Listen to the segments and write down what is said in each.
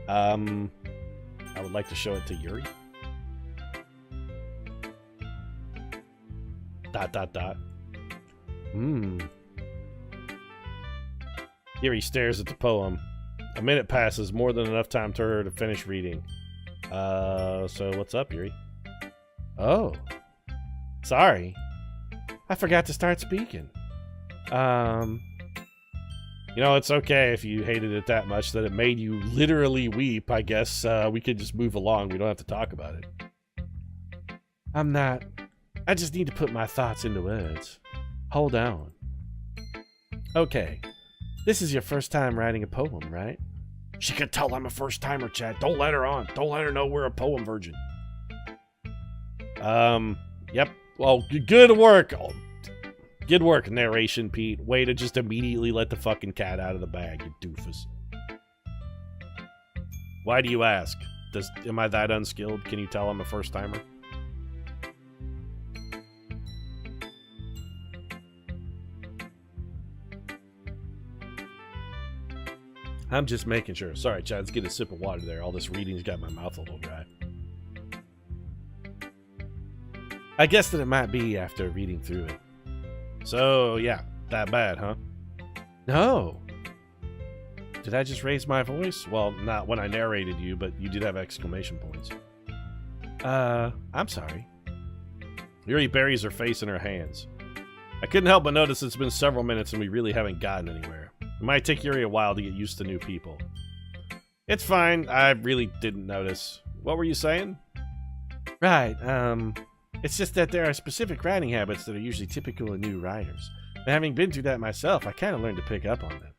I would like to show it to Yuri. ... Yuri stares at the poem. A minute passes, more than enough time for her to finish reading. So what's up, Yuri? Oh. Sorry. I forgot to start speaking. You know, it's okay if you hated it that much that it made you literally weep. I guess we could just move along. We don't have to talk about it. I'm not. I just need to put my thoughts into words. Hold on. Okay. This is your first time writing a poem, right? She could tell I'm a first-timer, Chad. Don't let her on. Don't let her know we're a poem virgin. Yep. Well, good work. Good work, narration, Pete. Way to just immediately let the fucking cat out of the bag, you doofus. Why do you ask? Am I that unskilled? Can you tell I'm a first-timer? I'm just making sure. Sorry, Chad, let's get a sip of water there. All this reading's got my mouth a little dry. I guess that it might be after reading through it. So, yeah, that bad, huh? No. Did I just raise my voice? Well, not when I narrated you, but you did have exclamation points. I'm sorry. Yuri buries her face in her hands. I couldn't help but notice it's been several minutes and we really haven't gotten anywhere. It might take Yuri a while to get used to new people. It's fine. I really didn't notice. What were you saying? Right, it's just that there are specific writing habits that are usually typical of new writers. And having been through that myself, I kind of learned to pick up on them.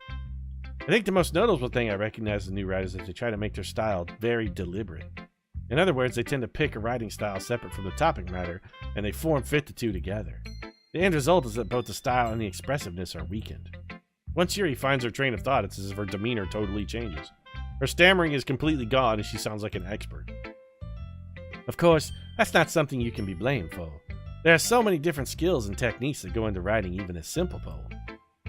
I think the most notable thing I recognize in new writers is that they try to make their style very deliberate. In other words, they tend to pick a writing style separate from the topic matter, and they fit the two together. The end result is that both the style and the expressiveness are weakened. Once Yuri finds her train of thought, it's as if her demeanor totally changes. Her stammering is completely gone and she sounds like an expert. Of course, that's not something you can be blamed for. There are so many different skills and techniques that go into writing even a simple poem.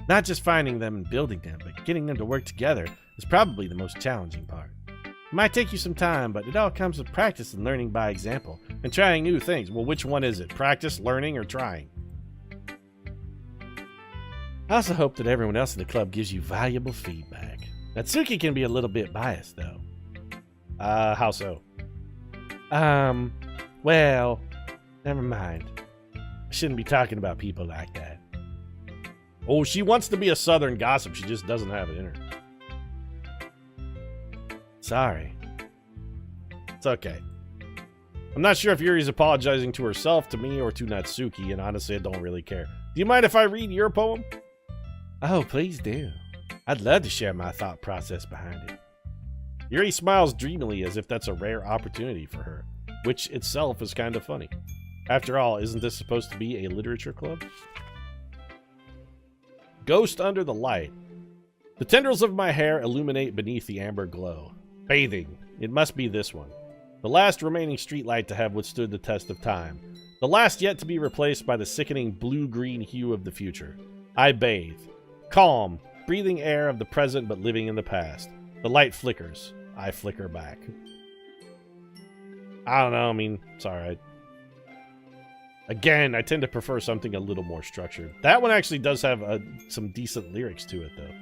Not just finding them and building them, but getting them to work together is probably the most challenging part. It might take you some time, but it all comes with practice and learning by example, and trying new things. Well, which one is it? Practice, learning, or trying? I also hope that everyone else in the club gives you valuable feedback. Natsuki can be a little bit biased, though. How so? Well, never mind. I shouldn't be talking about people like that. Oh, she wants to be a southern gossip. She just doesn't have it in her. Sorry. It's okay. I'm not sure if Yuri's apologizing to herself, to me, or to Natsuki, and honestly, I don't really care. Do you mind if I read your poem? Oh, please do. I'd love to share my thought process behind it. Yuri smiles dreamily as if that's a rare opportunity for her, which itself is kind of funny. After all, isn't this supposed to be a literature club? Ghost under the light. The tendrils of my hair illuminate beneath the amber glow. Bathing. It must be this one. The last remaining streetlight to have withstood the test of time. The last yet to be replaced by the sickening blue-green hue of the future. I bathe. Calm, breathing air of the present but living in the past. The light flickers. I flicker back. I don't know, I mean, it's alright. Again, I tend to prefer something a little more structured. That one actually does have some decent lyrics to it, though. ...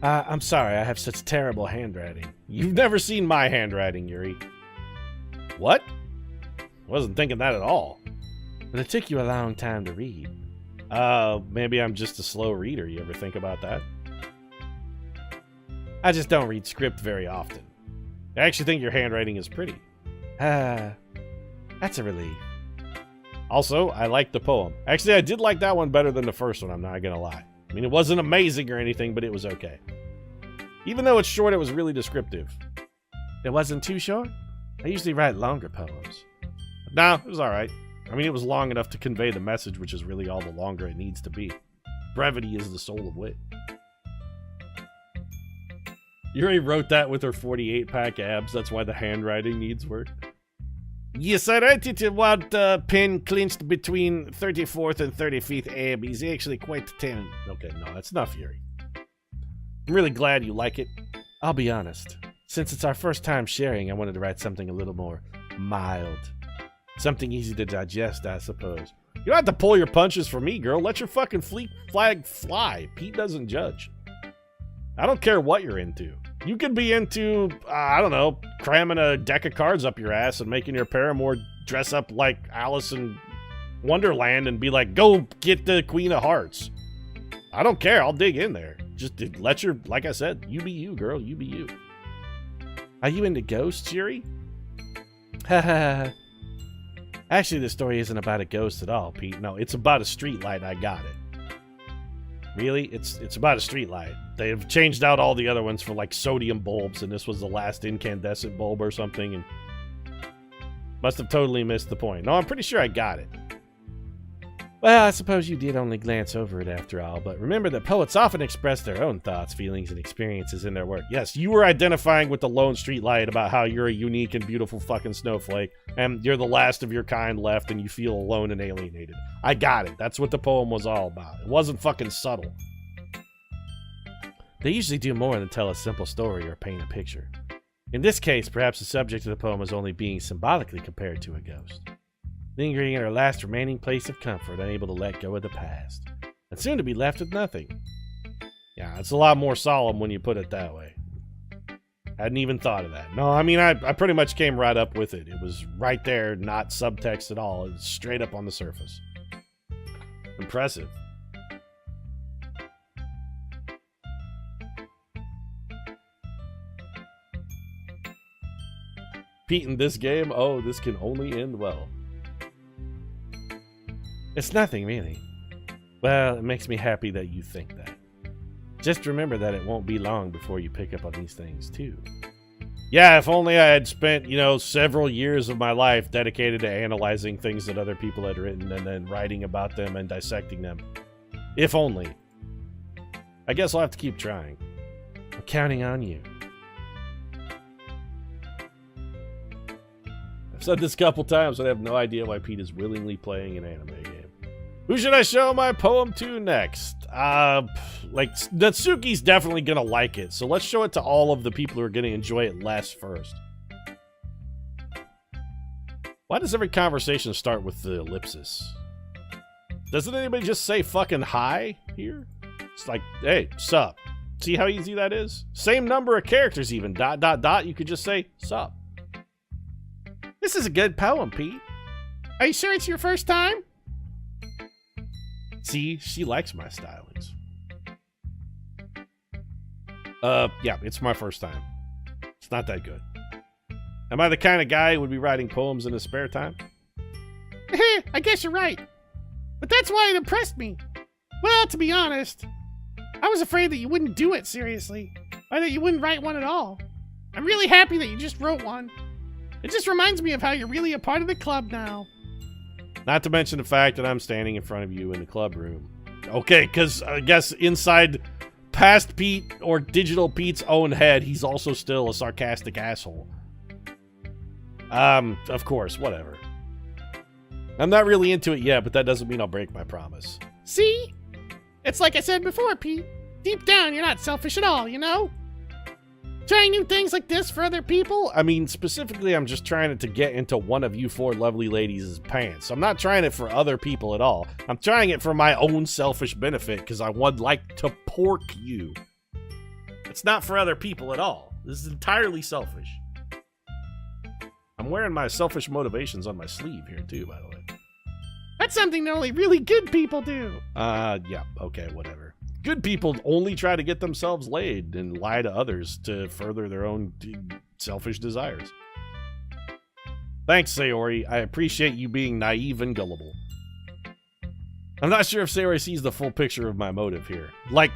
I'm sorry, I have such terrible handwriting. You've never seen my handwriting, Yuri. What? Wasn't thinking that at all. But it took you a long time to read. Maybe I'm just a slow reader. You ever think about that? I just don't read script very often. I actually think your handwriting is pretty. That's a relief. Also, I like the poem. Actually, I did like that one better than the first one, I'm not gonna lie. I mean, it wasn't amazing or anything, but it was okay. Even though it's short, it was really descriptive. It wasn't too short? I usually write longer poems. Nah, it was alright. I mean, it was long enough to convey the message, which is really all the longer it needs to be. Brevity is the soul of wit. Yuri wrote that with her 48-pack abs. That's why the handwriting needs work. Yes, I write it in one pin clinched between 34th and 35th AB. He's actually quite the talent. Okay, no, that's enough, Yuri. I'm really glad you like it. I'll be honest. Since it's our first time sharing, I wanted to write something a little more mild. Something easy to digest, I suppose. You don't have to pull your punches for me, girl. Let your fucking flag fly. Pete doesn't judge. I don't care what you're into. You could be into, I don't know, cramming a deck of cards up your ass and making your paramour dress up like Alice in Wonderland and be like, go get the Queen of Hearts. I don't care. I'll dig in there. Just let your, like I said, you be you, girl. You be you. Are you into ghosts, Yuri? Haha. Actually, the story isn't about a ghost at all, Pete. No, it's about a streetlight. I got it. Really? It's about a streetlight. They've changed out all the other ones for like sodium bulbs, and this was the last incandescent bulb or something, and must have totally missed the point. No, I'm pretty sure I got it. Well, I suppose you did only glance over it after all, but remember that poets often express their own thoughts, feelings, and experiences in their work. Yes, you were identifying with the lone streetlight about how you're a unique and beautiful fucking snowflake, and you're the last of your kind left, and you feel alone and alienated. I got it. That's what the poem was all about. It wasn't fucking subtle. They usually do more than tell a simple story or paint a picture. In this case, perhaps the subject of the poem is only being symbolically compared to a ghost, lingering in her last remaining place of comfort, unable to let go of the past, and soon to be left with nothing. Yeah, it's a lot more solemn when you put it that way. Hadn't even thought of that. No, I mean, I pretty much came right up with it. It was right there, not subtext at all. It was straight up on the surface. Impressive. Pete, in this game, oh, this can only end well. It's nothing, really. Well, it makes me happy that you think that. Just remember that it won't be long before you pick up on these things, too. Yeah, if only I had spent, several years of my life dedicated to analyzing things that other people had written and then writing about them and dissecting them. If only. I guess I'll have to keep trying. I'm counting on you. I've said this a couple times, but I have no idea why Pete is willingly playing an anime game. Who should I show my poem to next? Natsuki's definitely gonna like it, so let's show it to all of the people who are gonna enjoy it less first. Why does every conversation start with the ellipsis? Doesn't anybody just say fucking hi here? It's like, hey, sup. See how easy that is? Same number of characters even, ... you could just say, sup. This is a good poem, Pete. Are you sure it's your first time? See, she likes my stylings. Yeah, it's my first time. It's not that good. Am I the kind of guy who would be writing poems in his spare time? I guess you're right. But that's why it impressed me. Well, to be honest, I was afraid that you wouldn't do it seriously, or that you wouldn't write one at all. I'm really happy that you just wrote one. It just reminds me of how you're really a part of the club now. Not to mention the fact that I'm standing in front of you in the club room. Okay, because I guess inside past Pete or digital Pete's own head, he's also still a sarcastic asshole. Of course, whatever. I'm not really into it yet, but that doesn't mean I'll break my promise. See? It's like I said before, Pete. Deep down, you're not selfish at all, you know? Trying new things like this for other people? I mean, specifically, I'm just trying to get into one of you four lovely ladies' pants. I'm not trying it for other people at all. I'm trying it for my own selfish benefit, because I would like to pork you. It's not for other people at all. This is entirely selfish. I'm wearing my selfish motivations on my sleeve here, too, by the way. That's something that only really good people do. Yeah, okay, whatever. Good people only try to get themselves laid and lie to others to further their own selfish desires. Thanks, Sayori. I appreciate you being naive and gullible. I'm not sure if Sayori sees the full picture of my motive here. Like,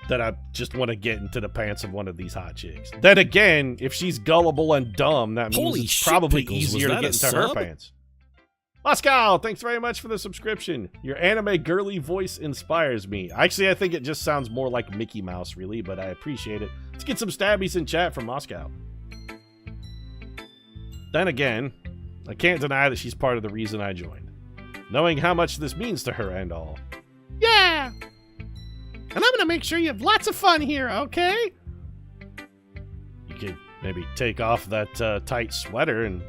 that I just want to get into the pants of one of these hot chicks. Then again, if she's gullible and dumb, that means it's probably easier to get into her pants. Moscow, thanks very much for the subscription. Your anime girly voice inspires me. Actually, I think it just sounds more like Mickey Mouse, really, but I appreciate it. Let's get some stabbies in chat from Moscow. Then again, I can't deny that she's part of the reason I joined. Knowing how much this means to her and all. Yeah! And I'm gonna make sure you have lots of fun here, okay? You could maybe take off that tight sweater and,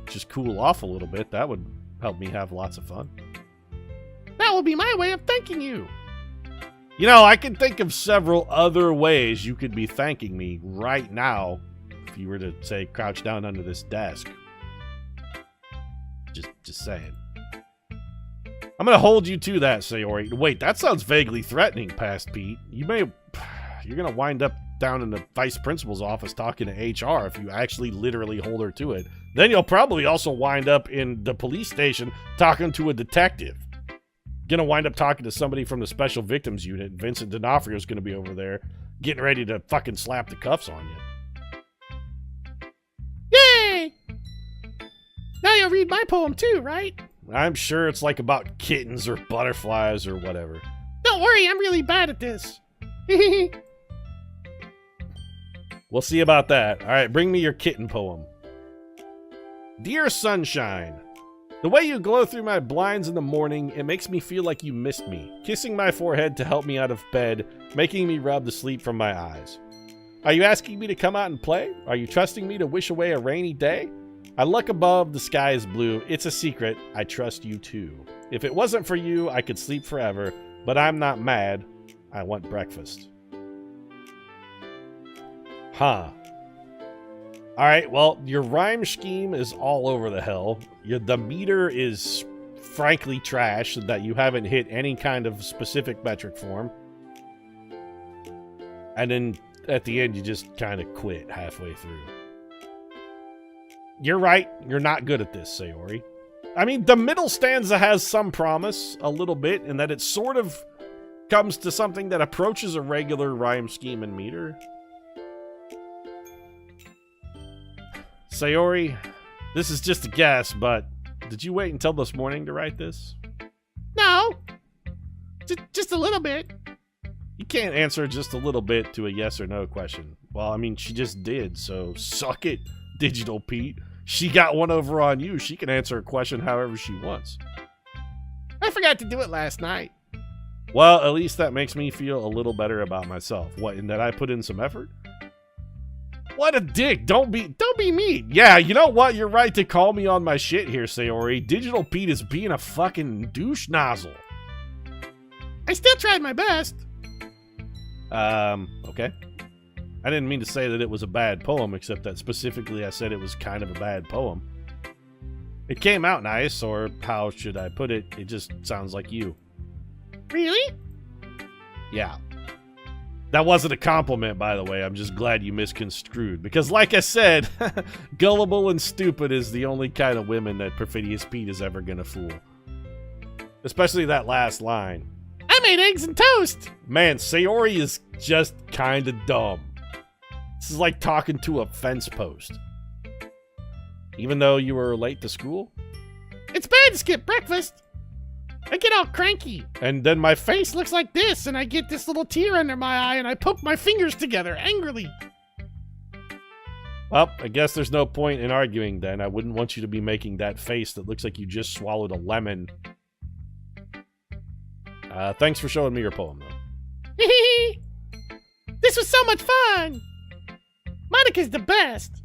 just cool off a little bit. That would help me have lots of fun. That will be my way of thanking you. I can think of several other ways you could be thanking me right now if you were to, say, crouch down under this desk. Just saying. I'm going to hold you to that, Sayori. Wait, that sounds vaguely threatening, Past Pete. You're going to wind up down in the vice principal's office talking to HR if you actually literally hold her to it. Then you'll probably also wind up in the police station talking to a detective. Gonna wind up talking to somebody from the Special Victims Unit. Vincent D'Onofrio's gonna be over there getting ready to fucking slap the cuffs on you. Yay! Now you'll read my poem too, right? I'm sure it's like about kittens or butterflies or whatever. Don't worry, I'm really bad at this. We'll see about that. Alright, bring me your kitten poem. Dear Sunshine, the way you glow through my blinds in the morning, it makes me feel like you missed me, kissing my forehead to help me out of bed, making me rub the sleep from my eyes. Are you asking me to come out and play? Are you trusting me to wish away a rainy day? I look above, the sky is blue, it's a secret, I trust you too. If it wasn't for you, I could sleep forever, but I'm not mad, I want breakfast. Huh. Alright, well, your rhyme scheme is all over the hell. The meter is frankly trash, that you haven't hit any kind of specific metric form. And then at the end, you just kind of quit halfway through. You're right, you're not good at this, Sayori. I mean, the middle stanza has some promise, a little bit, in that it sort of comes to something that approaches a regular rhyme scheme and meter. Sayori, this is just a guess, but did you wait until this morning to write this? No. Just a little bit. You can't answer just a little bit to a yes or no question. Well, I mean, she just did, so suck it, Digital Pete. She got one over on you. She can answer a question however she wants. I forgot to do it last night. Well, at least that makes me feel a little better about myself. What, in that I put in some effort? What a dick. Don't be mean. Yeah, you know what? You're right to call me on my shit here, Sayori. Digital Pete is being a fucking douche nozzle. I still tried my best. Okay. I didn't mean to say that it was a bad poem, except that specifically I said it was kind of a bad poem. It came out nice, or how should I put it? It just sounds like you. Really? Yeah. That wasn't a compliment, by the way. I'm just glad you misconstrued. Because like I said, gullible and stupid is the only kind of women that Perfidious Pete is ever gonna fool. Especially that last line. I made eggs and toast! Man, Sayori is just kinda dumb. This is like talking to a fence post. Even though you were late to school? It's bad to skip breakfast. I get all cranky. And then my Face looks like this, and I get this little tear under my eye, and I poke my fingers together angrily. Well, I guess there's no point in arguing then. I wouldn't want you to be making that face that looks like you just swallowed a lemon. Thanks for showing me your poem, though. This was so much fun! Monica's the best!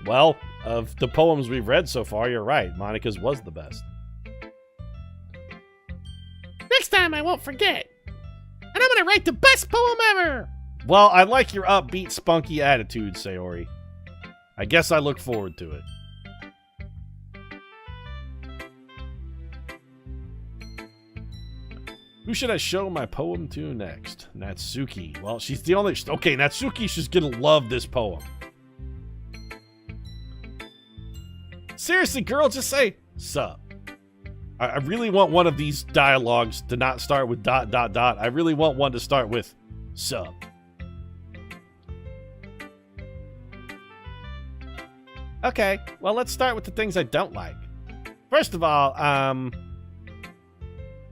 Well, of the poems we've read so far, you're right. Monica's was the best. Next time I won't forget. And I'm gonna write the best poem ever! Well, I like your upbeat, spunky attitude, Sayori. I guess I look forward to it. Who should I show my poem to next? Natsuki. Well, she's the only... Okay, Natsuki, she's gonna love this poem. Seriously, girl, just say, sup. I really want one of these dialogues to not start with ... I really want one to start with, sup. Okay, well, let's start with the things I don't like. First of all,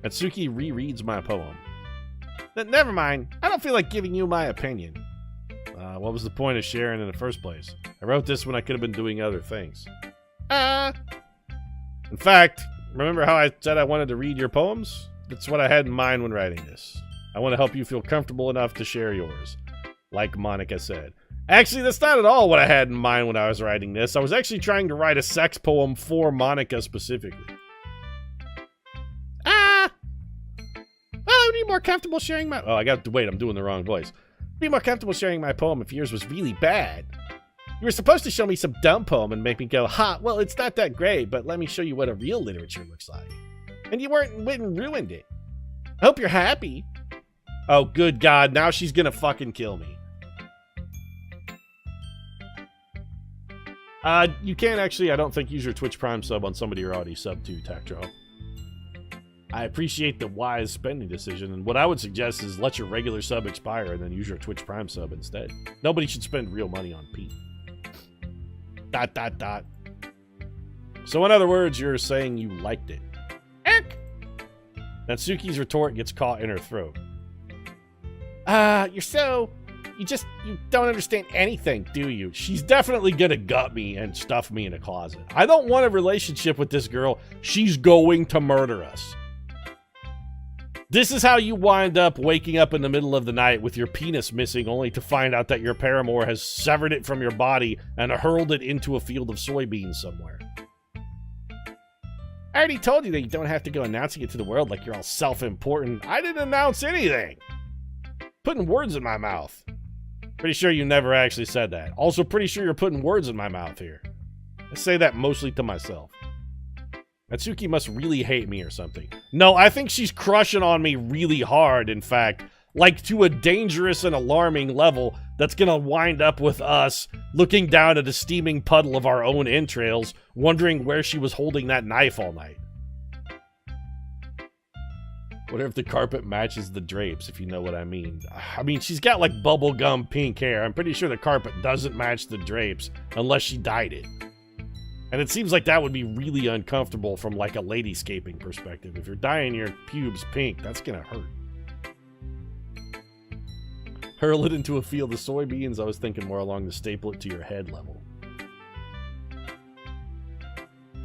Natsuki rereads my poem. Never mind. I don't feel like giving you my opinion. What was the point of sharing in the first place? I wrote this when I could have been doing other things. In fact, remember how I said I wanted to read your poems? That's what I had in mind when writing this. I want to help you feel comfortable enough to share yours, like Monica said. Actually, that's not at all what I had in mind when I was writing this. I was actually trying to write a sex poem for Monica specifically. Well, I would be more comfortable sharing my... Oh, I got to wait. I'm doing the wrong voice. I'd be more comfortable sharing my poem if yours was really bad. You were supposed to show me some dumb poem and make me go, ha, well, it's not that great, but let me show you what a real literature looks like. And you went and ruined it. I hope you're happy. Oh, good God. Now she's gonna fucking kill me. You can't actually, I don't think, use your Twitch Prime sub on somebody you're already sub to, Tactro. I appreciate the wise spending decision, and what I would suggest is let your regular sub expire and then use your Twitch Prime sub instead. Nobody should spend real money on Pete. ... So in other words, you're saying you liked it. Erk. Natsuki's retort gets caught in her throat. You don't understand anything, do you? She's definitely gonna gut me and stuff me in a closet. I don't want a relationship with this girl. She's going to murder us. This is how you wind up waking up in the middle of the night with your penis missing, only to find out that your paramour has severed it from your body and hurled it into a field of soybeans somewhere. I already told you that you don't have to go announcing it to the world like you're all self-important. I didn't announce anything. Putting words in my mouth. Pretty sure you never actually said that. Also pretty sure you're putting words in my mouth here. I say that mostly to myself. Natsuki must really hate me or something. No, I think she's crushing on me really hard, in fact. Like to a dangerous and alarming level that's gonna wind up with us looking down at a steaming puddle of our own entrails, wondering where she was holding that knife all night. What if the carpet matches the drapes, if you know what I mean? I mean, she's got like bubblegum pink hair. I'm pretty sure the carpet doesn't match the drapes unless she dyed it. And it seems like that would be really uncomfortable from like a ladyscaping perspective. If you're dyeing your pubes pink, that's gonna hurt. Hurl it into a field of soybeans. I was thinking more along the staple it to your head level.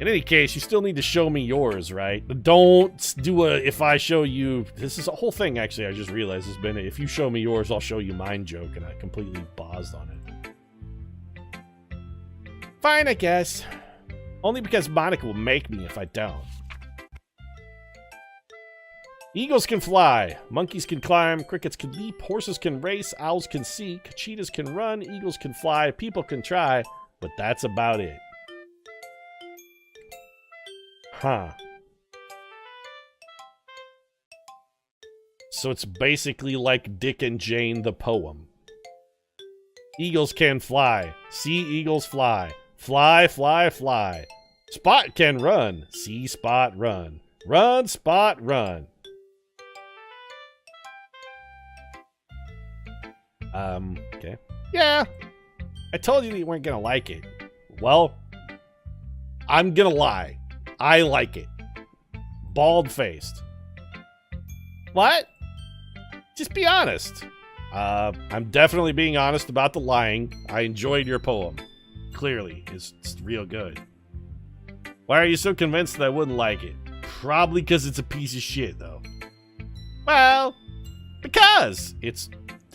In any case, you still need to show me yours, right? Don't do a if I show you... This is a whole thing, actually, I just realized has been a, if you show me yours, I'll show you mine joke, and I completely paused on it. Fine, I guess. Only because Monica will make me if I don't. Eagles can fly, monkeys can climb, crickets can leap, horses can race, owls can seek, cheetahs can run, eagles can fly, people can try, but that's about it. Huh. So it's basically like Dick and Jane the poem. Eagles can fly. See eagles fly. Fly, fly, fly. Spot can run. See Spot run. Run, Spot, run. Okay. Yeah. I told you that you weren't gonna like it. Well, I'm gonna lie. I like it. Bald-faced. What? Just be honest. I'm definitely being honest about the lying. I enjoyed your poem. Clearly, it's real good. Why are you so convinced that I wouldn't like it? Probably because it's a piece of shit, though. Well, because it's...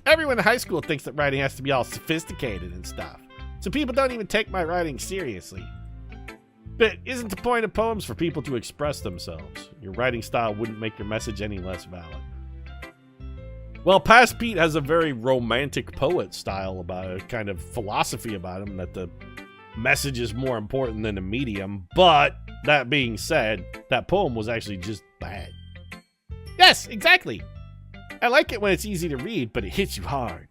Everyone in high school thinks that writing has to be all sophisticated and stuff. So people don't even take my writing seriously. But isn't the point of poems for people to express themselves? Your writing style wouldn't make your message any less valid. Well, Past Pete has a very romantic poet style about it, kind of philosophy about him, that the message is more important than the medium. But, that being said, that poem was actually just bad. Yes, exactly. I like it when it's easy to read, but it hits you hard.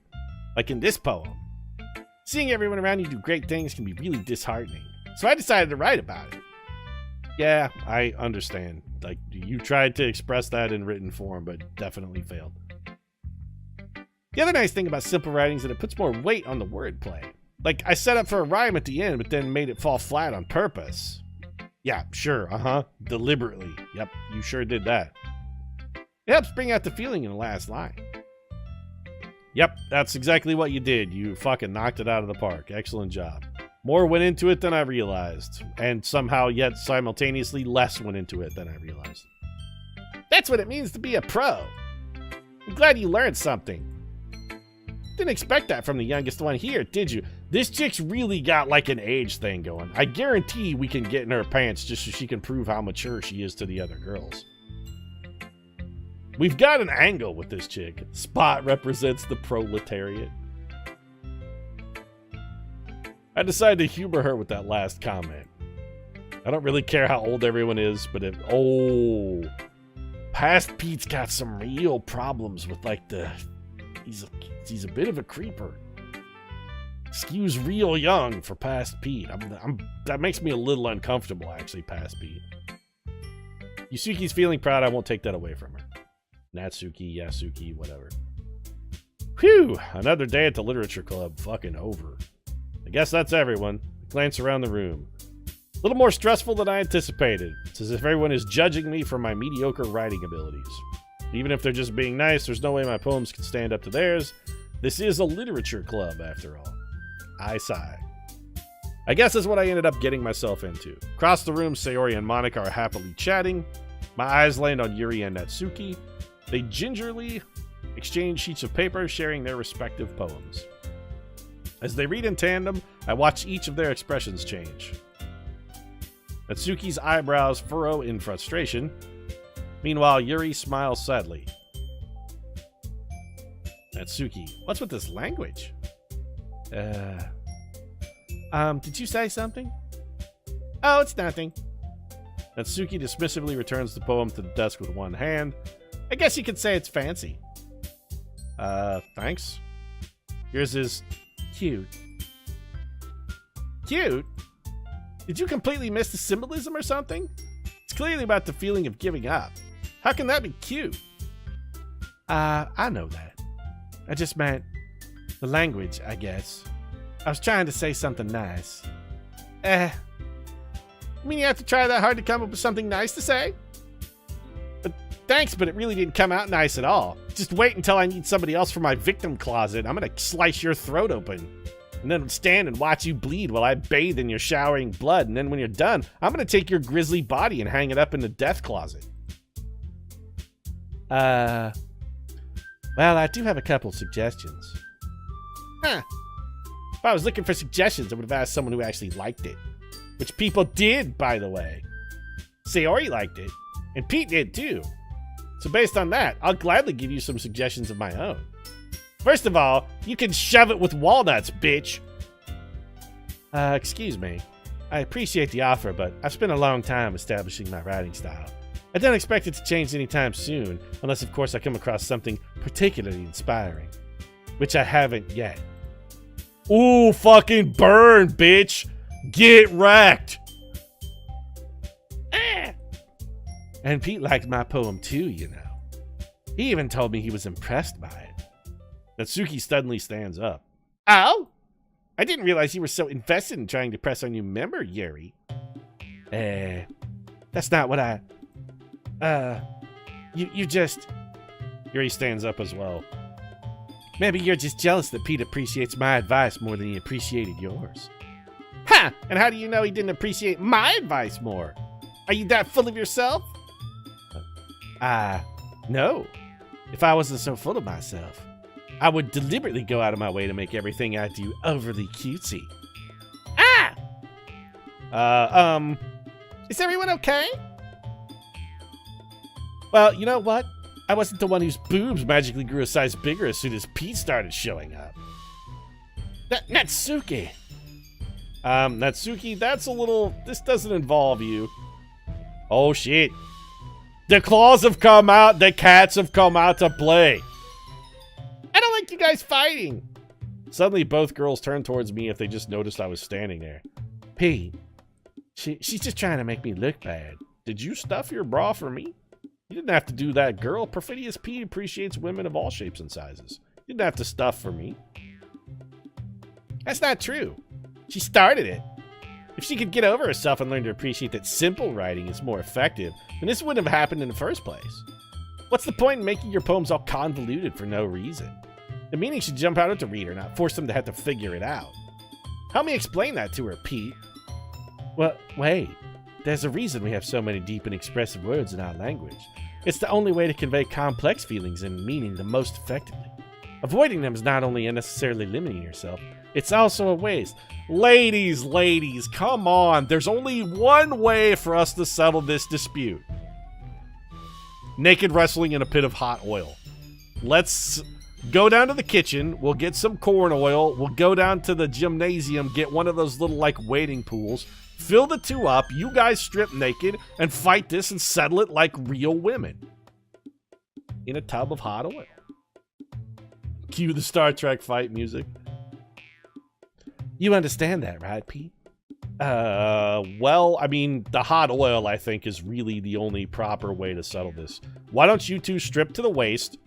Like in this poem. Seeing everyone around you do great things can be really disheartening. So I decided to write about it. Yeah, I understand. Like, you tried to express that in written form, but definitely failed. The other nice thing about simple writing is that it puts more weight on the wordplay. Like, I set up for a rhyme at the end, but then made it fall flat on purpose. Yeah, sure, deliberately. Yep, you sure did that. It helps bring out the feeling in the last line. Yep, that's exactly what you did. You fucking knocked it out of the park. Excellent job. More went into it than I realized, and somehow yet simultaneously less went into it than I realized. That's what it means to be a pro. I'm glad you learned something. Didn't expect that from the youngest one here, did you? This chick's really got like an age thing going. I guarantee we can get in her pants just so she can prove how mature she is to the other girls. We've got an angle with this chick. Spot represents the proletariat. I decided to humor her with that last comment. I don't really care how old everyone is, but oh, Past Pete's got some real problems with like he's a bit of a creeper. Skews real young for Past Pete. That makes me a little uncomfortable, actually, Past Pete. Yusuke's feeling proud. I won't take that away from her. Natsuki, Yasuki, whatever. Whew! Another day at the literature club. Fucking over. I guess that's everyone. Glance around the room. A little more stressful than I anticipated. It's as if everyone is judging me for my mediocre writing abilities. Even if they're just being nice, there's no way my poems can stand up to theirs. This is a literature club, after all. I sigh. I guess that's what I ended up getting myself into. Across the room, Sayori and Monica are happily chatting. My eyes land on Yuri and Natsuki. They gingerly exchange sheets of paper, sharing their respective poems. As they read in tandem, I watch each of their expressions change. Natsuki's eyebrows furrow in frustration. Meanwhile, Yuri smiles sadly. Natsuki, what's with this language? Did you say something? Oh, it's nothing. Natsuki dismissively returns the poem to the desk with one hand. I guess you could say it's fancy. Thanks. Yours is cute. Cute? Did you completely miss the symbolism or something? It's clearly about the feeling of giving up. How can that be cute? I know that. I just meant the language, I guess. I was trying to say something nice. You mean you have to try that hard to come up with something nice to say? But thanks, but it really didn't come out nice at all. Just wait until I need somebody else for my victim closet. I'm gonna slice your throat open. And then stand and watch you bleed while I bathe in your showering blood. And then when you're done, I'm gonna take your grisly body and hang it up in the death closet. Well, I do have a couple suggestions. Huh. If I was looking for suggestions, I would have asked someone who actually liked it. Which people did, by the way. Sayori liked it. And Pete did, too. So based on that, I'll gladly give you some suggestions of my own. First of all, you can shove it with walnuts, bitch. Excuse me. I appreciate the offer, but I've spent a long time establishing my writing style. I don't expect it to change anytime soon, unless of course I come across something particularly inspiring. Which I haven't yet. Ooh, fucking burn, bitch! Get wrecked! And Pete liked my poem too, you know. He even told me he was impressed by it. Natsuki suddenly stands up. Oh? I didn't realize you were so invested in trying to press our new member, Yuri. That's not what I... You just... Yuri stands up as well. Maybe you're just jealous that Pete appreciates my advice more than he appreciated yours. Ha! And how do you know he didn't appreciate my advice more? Are you that full of yourself? No. If I wasn't so full of myself, I would deliberately go out of my way to make everything I do overly cutesy. Is everyone okay? Well, you know what? I wasn't the one whose boobs magically grew a size bigger as soon as Pete started showing up. Natsuki. Natsuki, that's a little... This doesn't involve you. Oh, shit. The claws have come out. The cats have come out to play. I don't like you guys fighting. Suddenly, both girls turned towards me if they just noticed I was standing there. Pete, she's just trying to make me look bad. Did you stuff your bra for me? You didn't have to do that, girl. Perfidious Pete appreciates women of all shapes and sizes. You didn't have to stuff for me. That's not true. She started it. If she could get over herself and learn to appreciate that simple writing is more effective, then this wouldn't have happened in the first place. What's the point in making your poems all convoluted for no reason? The meaning should jump out at the reader, not force them to have to figure it out. Help me explain that to her, Pete. Well, wait. There's a reason we have so many deep and expressive words in our language. It's the only way to convey complex feelings and meaning the most effectively. Avoiding them is not only unnecessarily limiting yourself, it's also a waste. Ladies, come on. There's only one way for us to settle this dispute. Naked wrestling in a pit of hot oil. Let's go down to the kitchen. We'll get some corn oil. We'll go down to the gymnasium, get one of those little, like, wading pools. Fill the two up. You guys strip naked and fight this and settle it like real women. In a tub of hot oil. Cue the Star Trek fight music. You understand that, right, Pete? Well, I mean, the hot oil, I think, is really the only proper way to settle this. Why don't you two strip to the waist?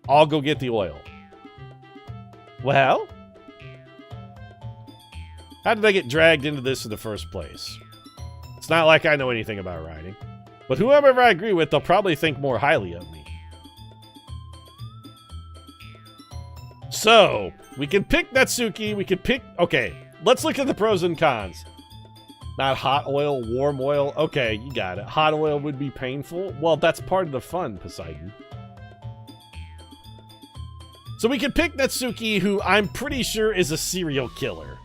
I'll go get the oil. Well? How did I get dragged into this in the first place? It's not like I know anything about riding. But whoever I agree with, they'll probably think more highly of me. So, we can pick Natsuki, we can pick... Okay, let's look at the pros and cons. Not hot oil, warm oil. Okay, you got it. Hot oil would be painful. Well, that's part of the fun, Poseidon. So we can pick Natsuki, who I'm pretty sure is a serial killer.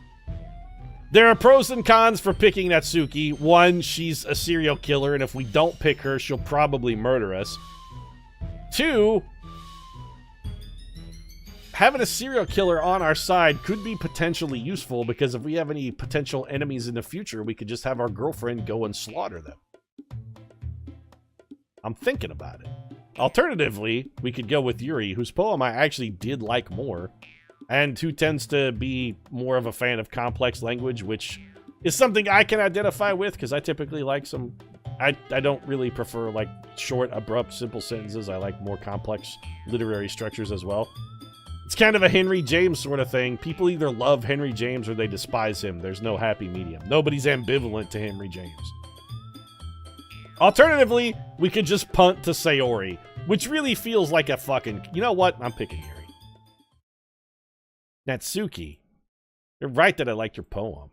There are pros and cons for picking Natsuki. One, she's a serial killer, and if we don't pick her, she'll probably murder us. Two, having a serial killer on our side could be potentially useful, because if we have any potential enemies in the future, we could just have our girlfriend go and slaughter them. I'm thinking about it. Alternatively, we could go with Yuri, whose poem I actually did like more, and who tends to be more of a fan of complex language, which is something I can identify with, because I typically like some... I don't really prefer, like, short, abrupt, simple sentences. I like more complex literary structures as well. It's kind of a Henry James sort of thing. People either love Henry James or they despise him. There's no happy medium. Nobody's ambivalent to Henry James. Alternatively, we could just punt to Sayori, which really feels like a fucking... You know what? I'm picking Yuri. Natsuki, you're right that I like your poem.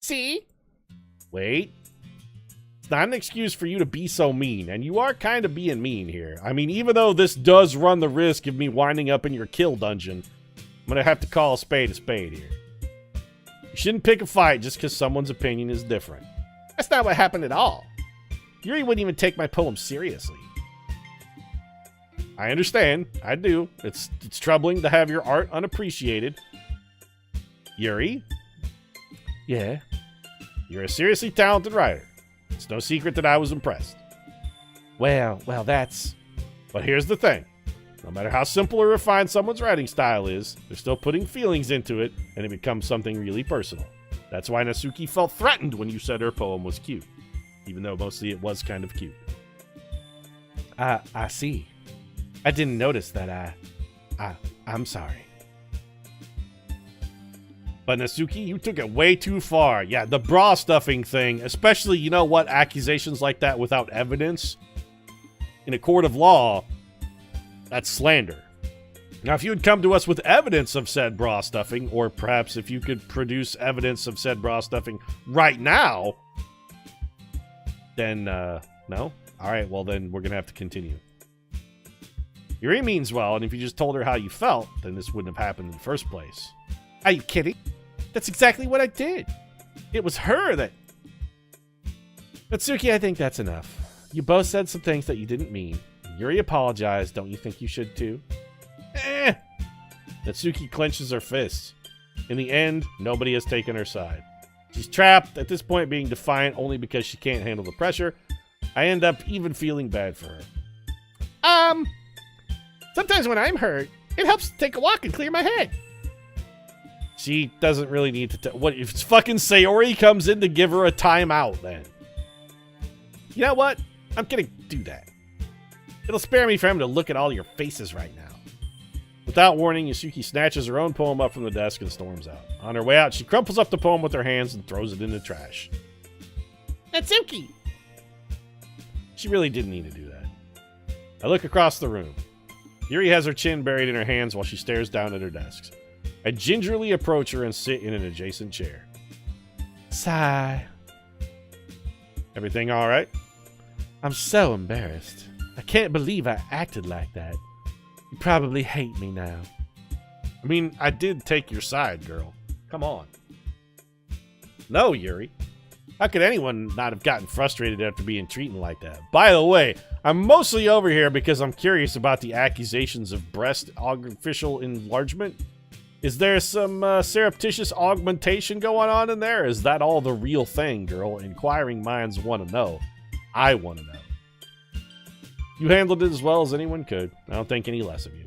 See? Wait. It's not an excuse for you to be so mean, and you are kind of being mean here. I mean, even though this does run the risk of me winding up in your kill dungeon, I'm gonna have to call a spade here. You shouldn't pick a fight just because someone's opinion is different. That's not what happened at all. Yuri wouldn't even take my poem seriously. I understand. I do. It's troubling to have your art unappreciated. Yuri? Yeah? You're a seriously talented writer. It's no secret that I was impressed. Well, that's... But here's the thing. No matter how simple or refined someone's writing style is, they're still putting feelings into it, and it becomes something really personal. That's why Natsuki felt threatened when you said her poem was cute. Even though mostly it was kind of cute. I see. I didn't notice that. I'm sorry. But Natsuki, you took it way too far. Yeah, the bra stuffing thing, especially, you know what, accusations like that without evidence in a court of law, that's slander. Now, if you had come to us with evidence of said bra stuffing, or perhaps if you could produce evidence of said bra stuffing right now, then, no? Alright, well then we're gonna have to continue. Yuri means well, and if you just told her how you felt, then this wouldn't have happened in the first place. Are you kidding? That's exactly what I did. It was her that... Natsuki, I think that's enough. You both said some things that you didn't mean. Yuri apologized. Don't you think you should too? Natsuki clenches her fists. In the end, nobody has taken her side. She's trapped, at this point being defiant only because she can't handle the pressure. I end up even feeling bad for her. Sometimes when I'm hurt, it helps to take a walk and clear my head. She doesn't really need to... What if it's fucking Sayori comes in to give her a timeout, then? You know what? I'm gonna do that. It'll spare me from having to look at all your faces right now. Without warning, Yasuki snatches her own poem up from the desk and storms out. On her way out, she crumples up the poem with her hands and throws it in the trash. Natsuki! She really didn't need to do that. I look across the room. Yuri has her chin buried in her hands while she stares down at her desk. I gingerly approach her and sit in an adjacent chair. Sigh. Everything all right? I'm so embarrassed. I can't believe I acted like that. You probably hate me now. I mean, I did take your side, girl. Come on. No, Yuri. How could anyone not have gotten frustrated after being treated like that? By the way, I'm mostly over here because I'm curious about the accusations of breast artificial enlargement. Is there some surreptitious augmentation going on in there? Is that all the real thing, girl? Inquiring minds want to know. I want to know. You handled it as well as anyone could. I don't think any less of you.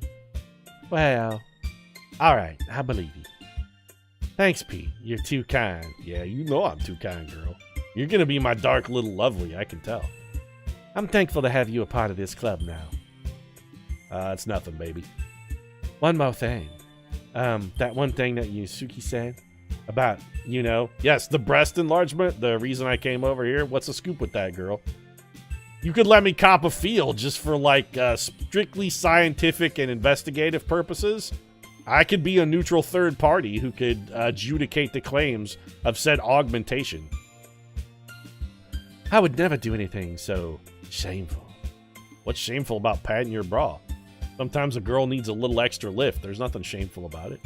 Well, all right, I believe you. Thanks, Pete. You're too kind. Yeah, you know I'm too kind, girl. You're gonna be my dark little lovely, I can tell. I'm thankful to have you a part of this club now. It's nothing, baby. One more thing. That one thing that Yusuke said about, Yes, the breast enlargement, the reason I came over here. What's the scoop with that, girl? You could let me cop a field just for, strictly scientific and investigative purposes. I could be a neutral third party who could adjudicate the claims of said augmentation. I would never do anything so shameful. What's shameful about padding your bra? Sometimes a girl needs a little extra lift. There's nothing shameful about it.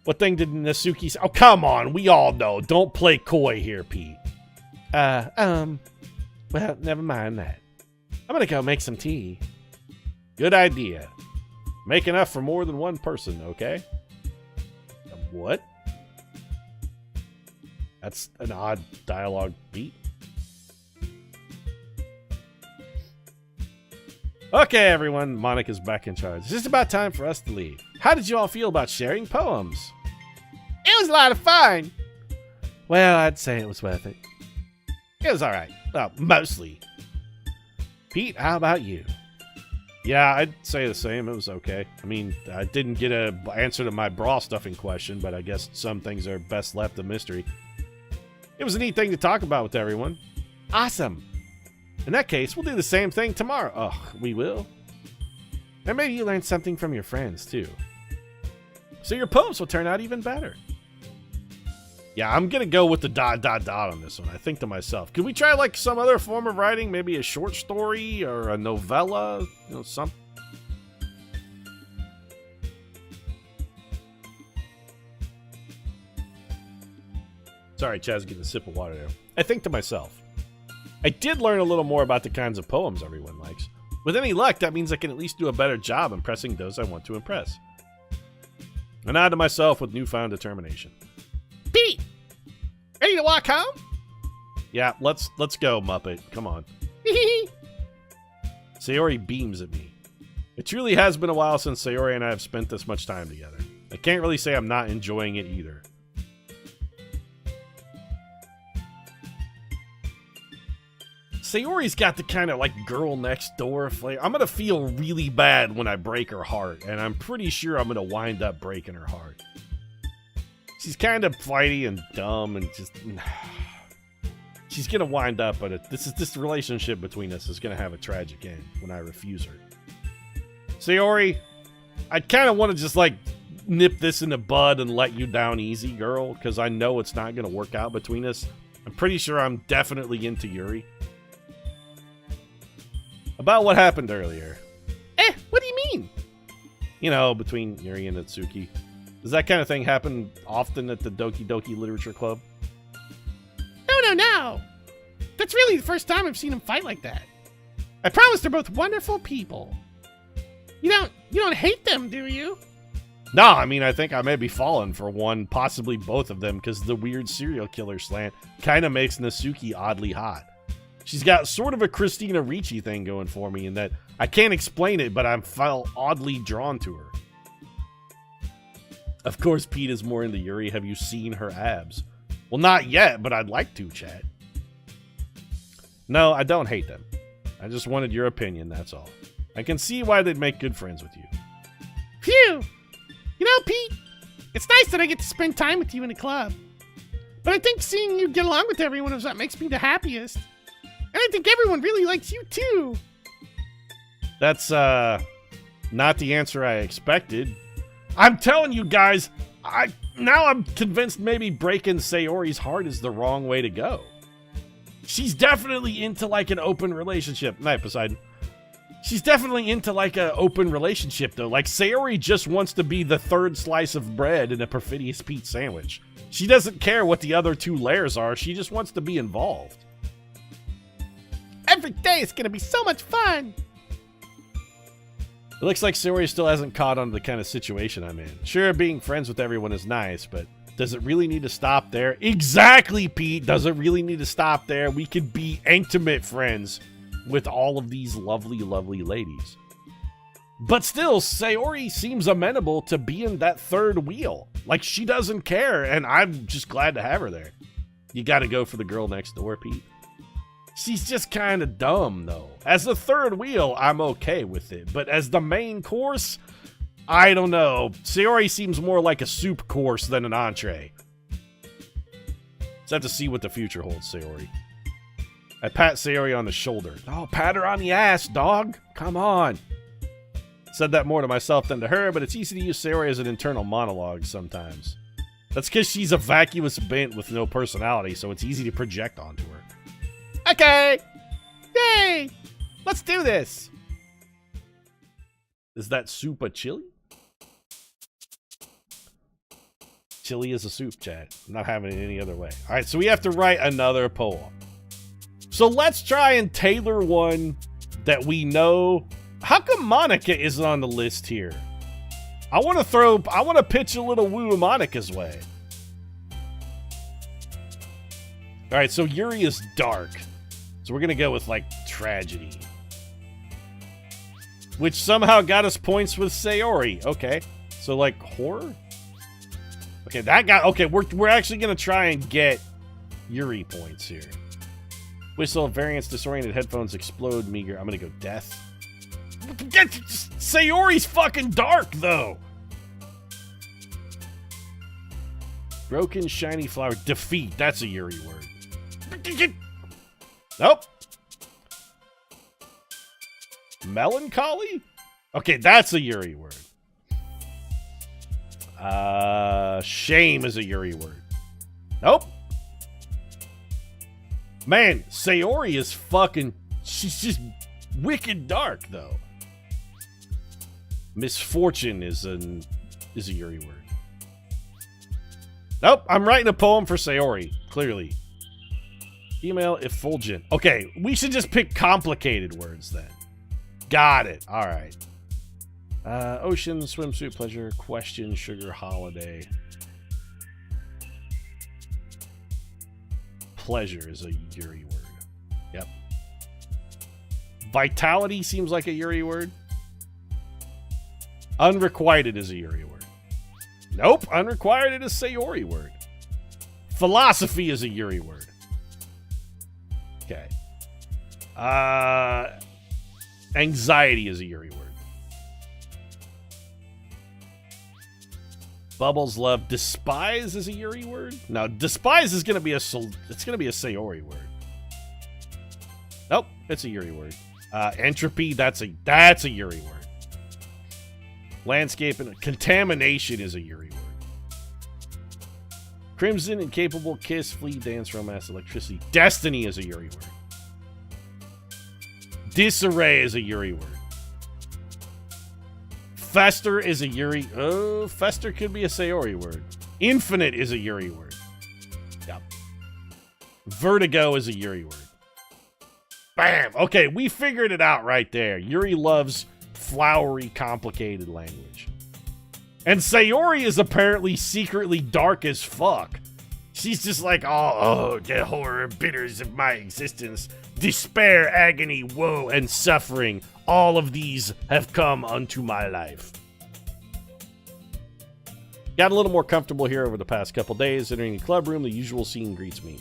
What thing did Nasuki say? Oh, come on. We all know. Don't play coy here, Pete. Well, never mind that. I'm gonna go make some tea. Good idea. Make enough for more than one person, okay? What? That's an odd dialogue beat. Okay, everyone. Monica's back in charge. It's just about time for us to leave. How did you all feel about sharing poems? It was a lot of fun. Well, I'd say it was worth it. It was all right. Well, mostly. Pete, how about you? Yeah, I'd say the same. It was okay. I mean, I didn't get an answer to my bra stuffing question, but I guess some things are best left a mystery. It was a neat thing to talk about with everyone. Awesome. In that case, we'll do the same thing tomorrow. Oh, we will? And maybe you learned something from your friends, too. So your poems will turn out even better. Yeah, I'm going to go with the ... on this one. I think to myself, could we try some other form of writing? Maybe a short story or a novella? Something. Sorry, Chaz, getting a sip of water there. I think to myself, I did learn a little more about the kinds of poems everyone likes. With any luck, that means I can at least do a better job impressing those I want to impress. I nod to myself with newfound determination. Pete! Ready to walk home? Yeah, let's go, Muppet. Come on. Sayori beams at me. It truly has been a while since Sayori and I have spent this much time together. I can't really say I'm not enjoying it either. Sayori's got the kind of girl next door flavor. I'm gonna feel really bad when I break her heart, and I'm pretty sure I'm gonna wind up breaking her heart. She's kind of flighty and dumb and just... She's gonna wind up, but this relationship between us is gonna have a tragic end when I refuse her. Sayori, I kind of want to just nip this in the bud and let you down easy, girl, because I know it's not gonna work out between us. I'm pretty sure I'm definitely into Yuri. About what happened earlier. What do you mean? Between Yuri and Natsuki. Does that kind of thing happen often at the Doki Doki Literature Club? No. That's really the first time I've seen them fight like that. I promise they're both wonderful people. You don't hate them, do you? No, I mean, I think I may be falling for one, possibly both of them, because the weird serial killer slant kind of makes Natsuki oddly hot. She's got sort of a Christina Ricci thing going for me in that I can't explain it, but I felt oddly drawn to her. Of course, Pete is more into Yuri. Have you seen her abs? Well, not yet, but I'd like to, Chad. No, I don't hate them. I just wanted your opinion, that's all. I can see why they'd make good friends with you. Phew! Pete, it's nice that I get to spend time with you in a club. But I think seeing you get along with everyone is what makes me the happiest. And I think everyone really likes you, too. That's, not the answer I expected. I'm telling you guys, now I'm convinced maybe breaking Sayori's heart is the wrong way to go. She's definitely into like an open relationship. Night, Poseidon. She's definitely into like an open relationship though. Like Sayori just wants to be the third slice of bread in a Perfidious Pete sandwich. She doesn't care what the other 2 layers are. She just wants to be involved. Every day is gonna be so much fun. It looks like Sayori still hasn't caught on to the kind of situation I'm in. Sure, being friends with everyone is nice, but does it really need to stop there? Exactly, Pete. Does it really need to stop there? We could be intimate friends with all of these lovely, lovely ladies. But still, Sayori seems amenable to being that third wheel. Like, she doesn't care, and I'm just glad to have her there. You gotta go for the girl next door, Pete. She's just kind of dumb, though. As the third wheel, I'm okay with it. But as the main course, I don't know. Sayori seems more like a soup course than an entree. Let's have to see what the future holds, Sayori. I pat Sayori on the shoulder. Oh, pat her on the ass, dog. Come on. Said that more to myself than to her, but it's easy to use Sayori as an internal monologue sometimes. That's because she's a vacuous bint with no personality, so it's easy to project onto her. Okay. Yay. Let's do this. Is that soup a chili? Chili is a soup, Chad. I'm not having it any other way. All right, so we have to write another poem. So let's try and tailor one that we know. How come Monica isn't on the list here? I want to pitch a little woo Monica's way. All right, so Yuri is dark. So we're going to go with like tragedy. Which somehow got us points with Sayori. Okay. So like horror? Okay, that got okay, we're actually going to try and get Yuri points here. Whistle, variance, disoriented headphones, explode, meager. I'm gonna go death. Sayori's fucking dark, though. Broken, shiny flower. Defeat. That's a Yuri word. Nope. Melancholy? Okay, that's a Yuri word. Shame is a Yuri word. Nope. Man, Sayori is fucking... She's just wicked dark, though. Misfortune is a Yuri word. Nope, I'm writing a poem for Sayori, clearly. Email effulgent. Okay, we should just pick complicated words, then. Got it. All right. Ocean, swimsuit, pleasure, question, sugar, holiday. Pleasure is a Yuri word. Yep. Vitality seems like a Yuri word. Unrequited is a Yuri word. Nope, unrequited is a Sayori word. Philosophy is a Yuri word. Okay. Anxiety is a Yuri word. Bubbles love. Despise is a Yuri word. No, despise is gonna be it's gonna be a Sayori word. Nope, it's a Yuri word. Entropy, that's a Yuri word. Landscape and contamination is a Yuri word. Crimson, incapable, kiss, flee, dance, romance, electricity. Destiny is a Yuri word. Disarray is a Yuri word. Fester is a Yuri. Oh, fester could be a Sayori word. Infinite is a Yuri word. Yep. Vertigo is a Yuri word. Bam! Okay, we figured it out right there. Yuri loves flowery, complicated language. And Sayori is apparently secretly dark as fuck. She's just like, oh, the horror bitters of my existence. Despair, agony, woe, and suffering. All of these have come unto my life. Got a little more comfortable here over the past couple days. Entering the club room, the usual scene greets me.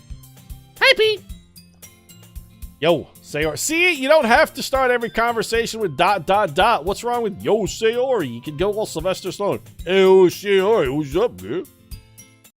Hi, Pete! Yo, Sayori. See, you don't have to start every conversation with ... What's wrong with yo, Sayori? You can go all Sylvester Stallone. Hey, yo, Sayori, what's up, girl?